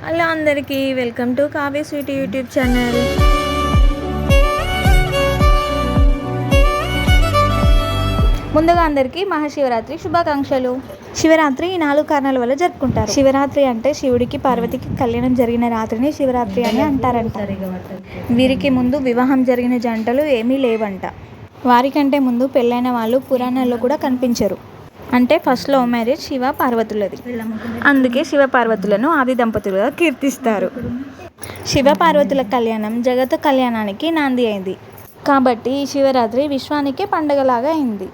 Hello అందరికీ welcome to Kavya sweet YouTube channel. ముందుగా అందరికీ మహాశివరాత్రి శుభాకాంక్షలు. శివరాత్రి ఈ 4 కారణాల వల్ల జరుపుకుంటారు. శివరాత్రి అంటే శివుడికి పార్వతికి కళ్యాణం జరిగిన రాత్రిని శివరాత్రి అని అంటారంట. వీరికి ముందు వివాహం జరిగిన జంటలు ఏమీ లేవంట. వారికంటే ముందు పెళ్ళైన వాళ్ళు పురాణాల్లో కూడా కనిపించరు. అంటే ఫస్ట్ లవ్ మ్యారేజ్ శివ పార్వతులది. అందుకే శివ పార్వతులను ఆది దంపతులుగా కీర్తిస్తారు. శివ పార్వతుల కళ్యాణం జగత కళ్యాణానికి నాంది అయింది కాబట్టి ఈ శివరాత్రి విశ్వానికే పండుగలాగా అయింది.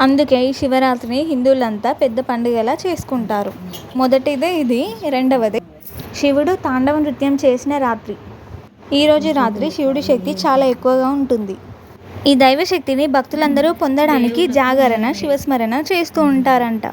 అందుకే ఈ శివరాత్రిని హిందువులంతా పెద్ద పండుగలా చేసుకుంటారు. మొదటిదే ఇది. రెండవది శివుడు తాండవ నృత్యం చేసిన రాత్రి. ఈరోజు రాత్రి శివుడి శక్తి చాలా ఎక్కువగా ఉంటుంది. ఈ దైవశక్తిని భక్తులందరూ పొందడానికి జాగరణ శివస్మరణ చేస్తూ ఉంటారంట.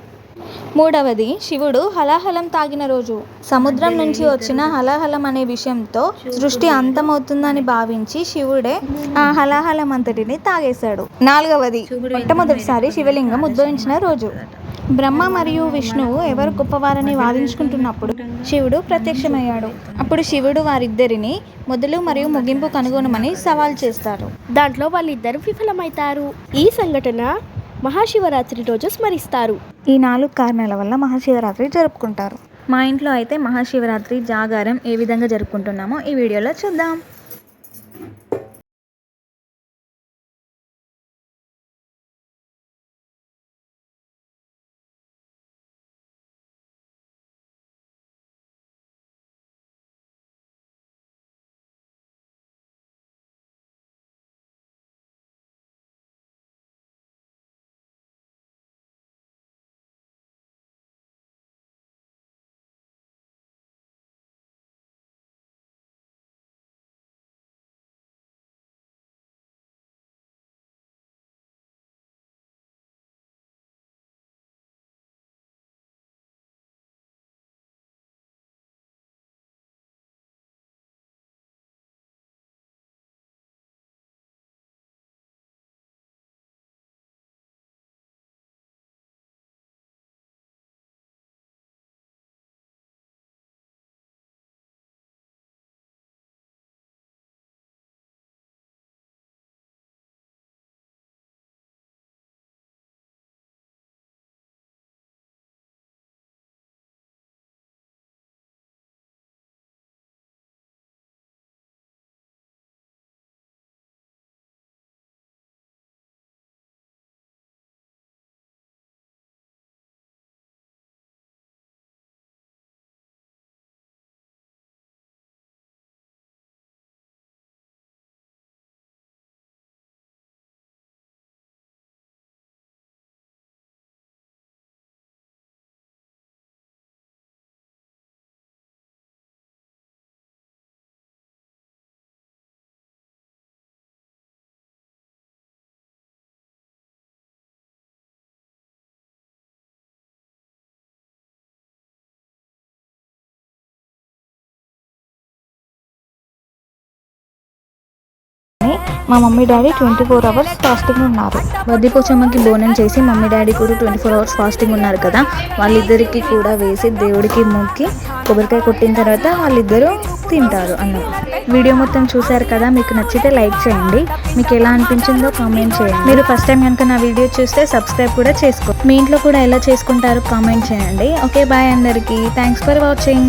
మూడవది శివుడు హలాహలం తాగిన రోజు. సముద్రం నుంచి వచ్చిన హలాహలం అనే విషయంతో సృష్టి అంతమవుతుందని భావించి శివుడే ఆ హలాహలం అంతటిని తాగేశాడు. నాలుగవది మొట్టమొదటిసారి శివలింగం ఉద్భవించిన రోజు. బ్రహ్మ మరియు విష్ణువు ఎవరు గొప్పవారని వాదించుకుంటున్నప్పుడు శివుడు ప్రత్యక్షమయ్యాడు. అప్పుడు శివుడు వారిద్దరిని మొదలు మరియు ముగింపు కనుగొనమని సవాల్ చేస్తారు. దాంట్లో వాళ్ళిద్దరు విఫలమవుతారు. ఈ సంఘటన మహాశివరాత్రి రోజు స్మరిస్తారు. ఈ 4 కారణాల వల్ల మహాశివరాత్రి జరుపుకుంటారు. మా ఇంట్లో అయితే మహాశివరాత్రి జాగారం ఏ విధంగా జరుపుకుంటున్నామో ఈ వీడియోలో చూద్దాం. మా మమ్మీ డాడీ 24 అవర్స్ ఫాస్టింగ్ ఉన్నారు. వద్దిపోచమ్మకి బోనం చేసి మమ్మీ డాడీ కూడా 24 అవర్స్ ఫాస్టింగ్ ఉన్నారు కదా, వాళ్ళిద్దరికి కూడా వేసి దేవుడికి మొక్కి కొబ్బరికాయ కొట్టిన తర్వాత వాళ్ళిద్దరూ తింటారు అన్నం. వీడియో మొత్తం చూశారు కదా, మీకు నచ్చితే లైక్ చేయండి. మీకు ఎలా అనిపించిందో కామెంట్ చేయండి. మీరు ఫస్ట్ టైం కనుక నా వీడియో చూస్తే సబ్స్క్రైబ్ కూడా చేసుకోండి. మీ ఇంట్లో కూడా ఎలా చేసుకుంటారో కామెంట్ చేయండి. ఓకే, బాయ్ అందరికీ. Thanks for watching.